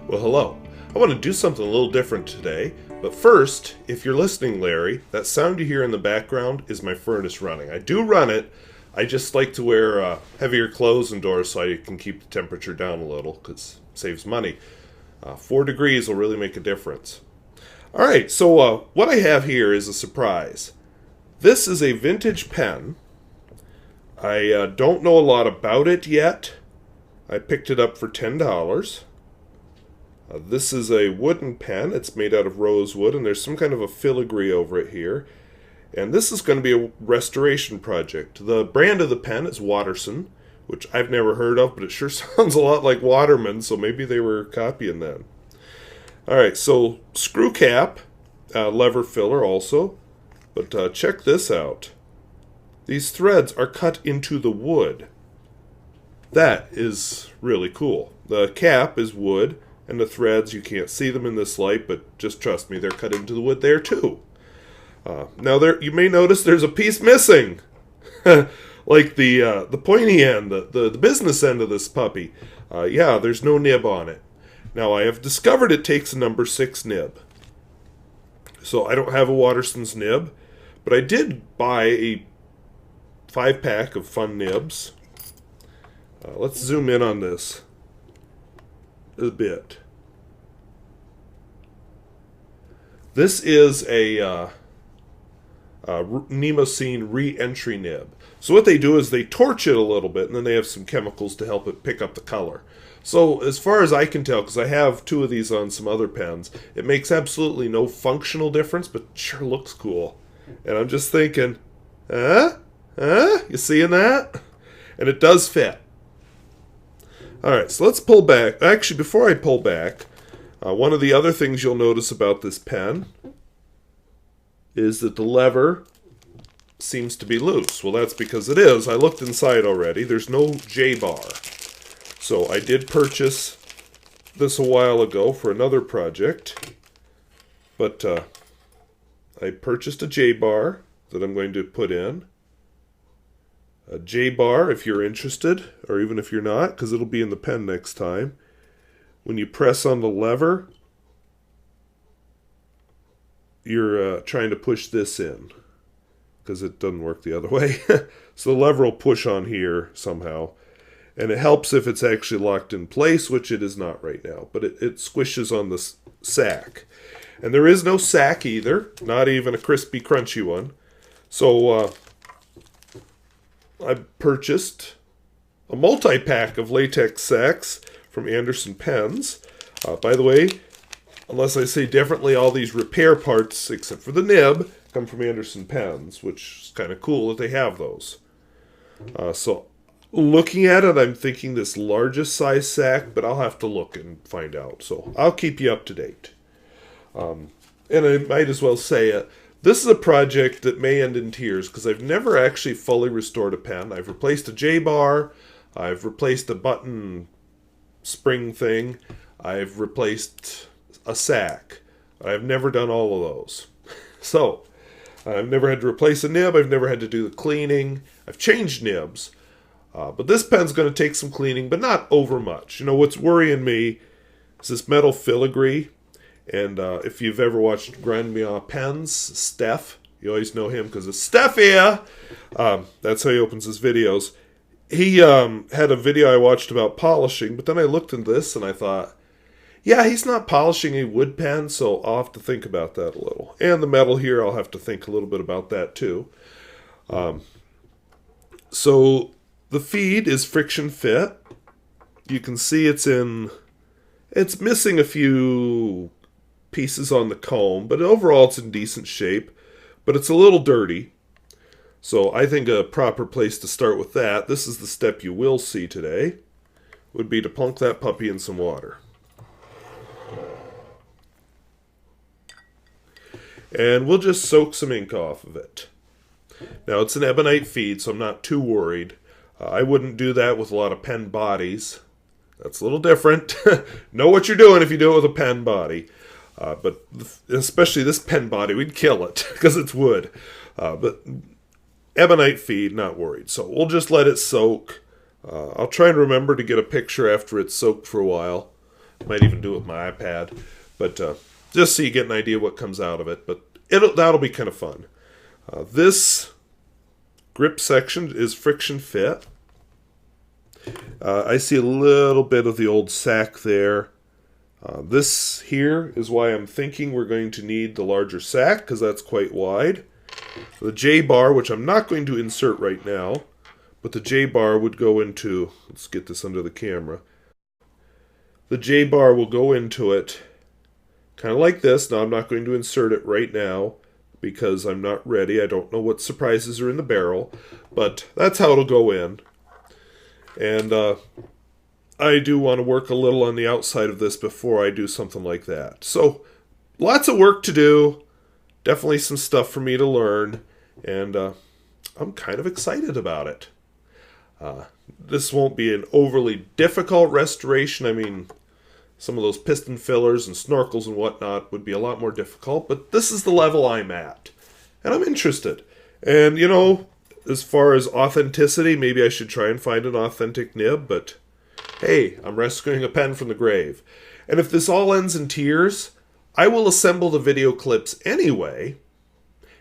Well, hello. I want to do something a little different today, but first, if you're listening, Larry, that sound you hear in the background is my furnace running. I do run it. I just like to wear heavier clothes indoors so I can keep the temperature down a little because it saves money. 4 degrees will really make a difference. All right, so what I have here is a surprise. This is a vintage pen. I don't know a lot about it yet. I picked it up for $10. This is a wooden pen. It's made out of rosewood, and there's some kind of a filigree over it here. And this is going to be a restoration project. The brand of the pen is Waterson, which I've never heard of, but it sure sounds a lot like Waterman, so maybe they were copying that. All right, so screw cap, lever filler also. But check this out. These threads are cut into the wood. That is really cool. The cap is wood, and the threads, you can't see them in this light, but just trust me, they're cut into the wood there too. Now you may notice there's a piece missing. Like the pointy end, the business end of this puppy. Yeah, there's no nib on it. Now I have discovered it takes a number 6 nib. So I don't have a Waterson's nib, but I did buy a 5-pack of fun nibs. Let's zoom in on this a bit. This is a Nemosine re-entry nib. So what they do is they torch it a little bit, and then they have some chemicals to help it pick up the color. So as far as I can tell, because I have 2 of these on some other pens, it makes absolutely no functional difference, but sure looks cool. And I'm just thinking, you seeing that? And it does fit. Alright, so let's pull back. Actually, before I pull back, one of the other things you'll notice about this pen is that the lever seems to be loose. Well, that's because it is. I looked inside already. There's no J-bar. So I did purchase this a while ago for another project. But I purchased a J-bar that I'm going to put in. A J-bar, if you're interested, or even if you're not, because it'll be in the pen next time. When you press on the lever, you're trying to push this in, because it doesn't work the other way. So the lever will push on here somehow, and it helps if it's actually locked in place, which it is not right now, but it squishes on the sack. And there is no sack either, not even a crispy, crunchy one. So I purchased a multi-pack of latex sacks from Anderson Pens. By the way, unless I say differently, all these repair parts, except for the nib, come from Anderson Pens, which is kind of cool that they have those. So looking at it, I'm thinking this largest size sack, but I'll have to look and find out. So I'll keep you up to date. And I might as well say it. This is a project that may end in tears because I've never actually fully restored a pen. I've replaced a J-bar. I've replaced a button spring thing. I've replaced a sack. I've never done all of those. So, I've never had to replace a nib. I've never had to do the cleaning. I've changed nibs. But this pen's going to take some cleaning, but not over much. You know, what's worrying me is this metal filigree. And if you've ever watched Grand Mia Pens, Steph, you always know him because it's Steph here. That's how he opens his videos. He had a video I watched about polishing, but then I looked into this and I thought, yeah, he's not polishing a wood pen, so I'll have to think about that a little. And the metal here, I'll have to think a little bit about that too. So the feed is friction fit. You can see it's missing a few pieces on the comb, but overall it's in decent shape, but it's a little dirty. So I think a proper place to start with that, this is the step you will see today, would be to plunk that puppy in some water. And we'll just soak some ink off of it. Now it's an ebonite feed, so I'm not too worried. I wouldn't do that with a lot of pen bodies. That's a little different. Know what you're doing if you do it with a pen body. But especially this pen body, we'd kill it because it's wood. But ebonite feed, not worried. So we'll just let it soak. I'll try and remember to get a picture after it's soaked for a while. Might even do it with my iPad. But just so you get an idea what comes out of it. But that'll be kind of fun. This grip section is friction fit. I see a little bit of the old sack there. This here is why I'm thinking we're going to need the larger sack, because that's quite wide. The J-bar, which I'm not going to insert right now, but the J-bar would go into, let's get this under the camera. The J-bar will go into it kind of like this. Now I'm not going to insert it right now because I'm not ready. I don't know what surprises are in the barrel, but that's how it'll go in. And I do want to work a little on the outside of this before I do something like that. So lots of work to do. Definitely some stuff for me to learn. And I'm kind of excited about it. This won't be an overly difficult restoration. I mean, some of those piston fillers and snorkels and whatnot would be a lot more difficult. But this is the level I'm at. And I'm interested. And, you know, as far as authenticity, maybe I should try and find an authentic nib. But, hey, I'm rescuing a pen from the grave. And if this all ends in tears, I will assemble the video clips anyway.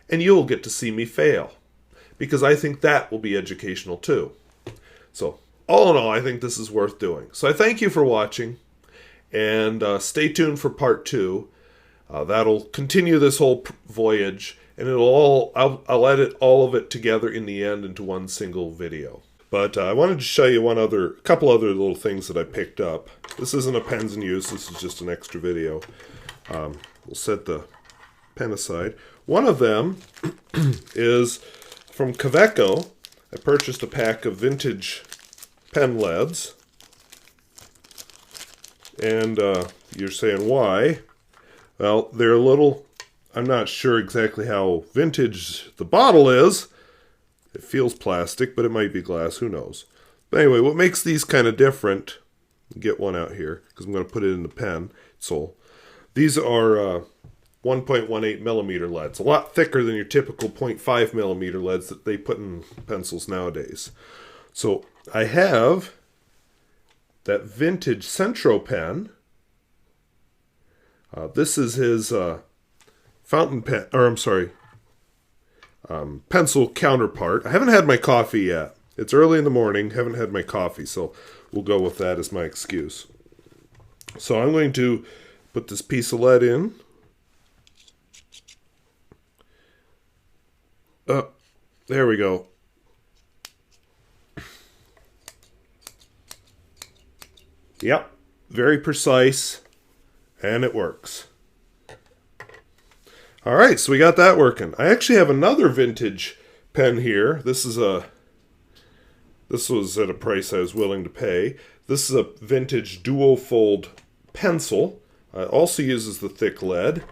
And you'll get to see me fail. Because I think that will be educational too. So, all in all, I think this is worth doing. So I thank you for watching. And stay tuned for part 2. That'll continue this whole voyage. And I'll edit all of it together in the end into one single video. But I wanted to show you a couple other little things that I picked up. This isn't a pens in use. This is just an extra video. We'll set the pen aside. One of them is from Kaweco. I purchased a pack of vintage pen leads. And you're saying why? Well, they're a little... I'm not sure exactly how vintage the bottle is. It feels plastic, but it might be glass. Who knows? But anyway, what makes these kind of different... Get one out here, because I'm going to put it in the pen. So, these are 1.18 millimeter leads. A lot thicker than your typical 0.5 millimeter leads that they put in pencils nowadays. So, I have that vintage Centro pen. This is his fountain pen, or I'm sorry, pencil counterpart. I haven't had my coffee yet. It's early in the morning, haven't had my coffee, so we'll go with that as my excuse. So I'm going to put this piece of lead in. There we go. Yep, very precise, and it works. All right, so we got that working. I actually have another vintage pen here. This was at a price I was willing to pay. This is a vintage duofold pencil. It also uses the thick lead.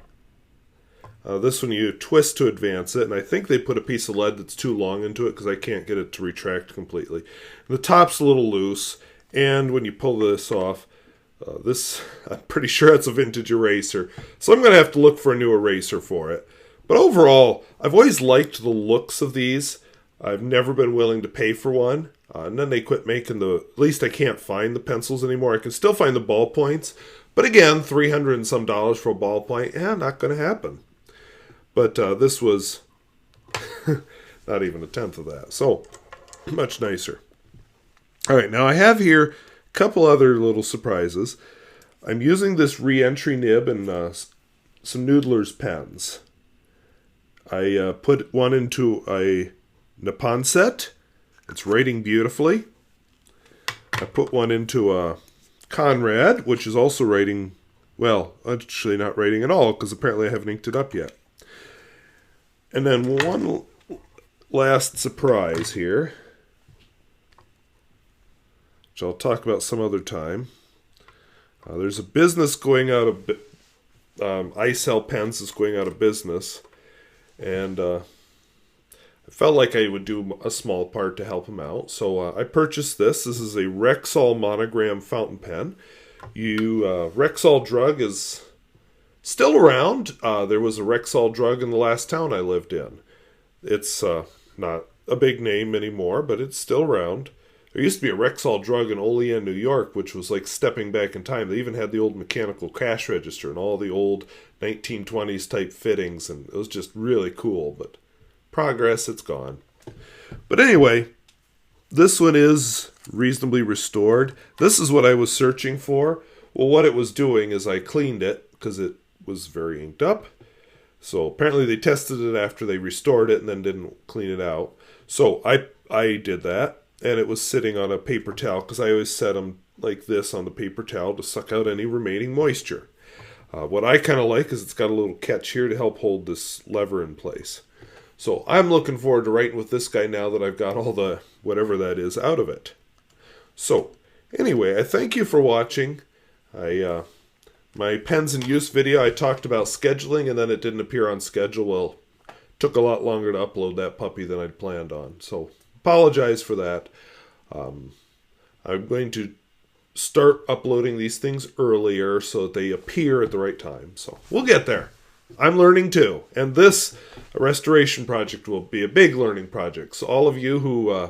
This one you twist to advance it, and I think they put a piece of lead that's too long into it because I can't get it to retract completely. The top's a little loose, and when you pull this off, I'm pretty sure it's a vintage eraser. So I'm going to have to look for a new eraser for it. But overall, I've always liked the looks of these. I've never been willing to pay for one. And then they quit making at least I can't find the pencils anymore. I can still find the ballpoints. But again, $300 and some for a ballpoint. Not going to happen. But this was not even a tenth of that. So, much nicer. All right, now I have here couple other little surprises. I'm using this re-entry nib and some Noodler's pens. I put one into a Nippon set. It's writing beautifully. I put one into a Conrad, which is also writing, well, actually not writing at all, because apparently I haven't inked it up yet. And then one last surprise here, which I'll talk about some other time. There's a business going out of... iCell Pens is going out of business. And I felt like I would do a small part to help them out. So I purchased this. This is a Rexall Monogram fountain pen. Rexall Drug is still around. There was a Rexall Drug in the last town I lived in. It's not a big name anymore, but it's still around. There used to be a Rexall drug in Olean, New York, which was like stepping back in time. They even had the old mechanical cash register and all the old 1920s type fittings, and it was just really cool. But progress, it's gone. But anyway, this one is reasonably restored. This is what I was searching for. Well, what it was doing is I cleaned it because it was very inked up. So apparently they tested it after they restored it and then didn't clean it out. So I did that, and it was sitting on a paper towel because I always set them like this on the paper towel to suck out any remaining moisture. What I kind of like is it's got a little catch here to help hold this lever in place. So I'm looking forward to writing with this guy now that I've got all the whatever that is out of it. So anyway, I thank you for watching. My pens in use video, I talked about scheduling and then it didn't appear on schedule. Well, it took a lot longer to upload that puppy than I'd planned on. So apologize for that. I'm going to start uploading these things earlier so that they appear at the right time. So we'll get there. I'm learning too. And this restoration project will be a big learning project. So all of you who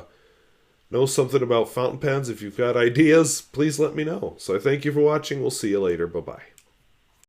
know something about fountain pens, if you've got ideas, please let me know. So I thank you for watching. We'll see you later. Bye-bye.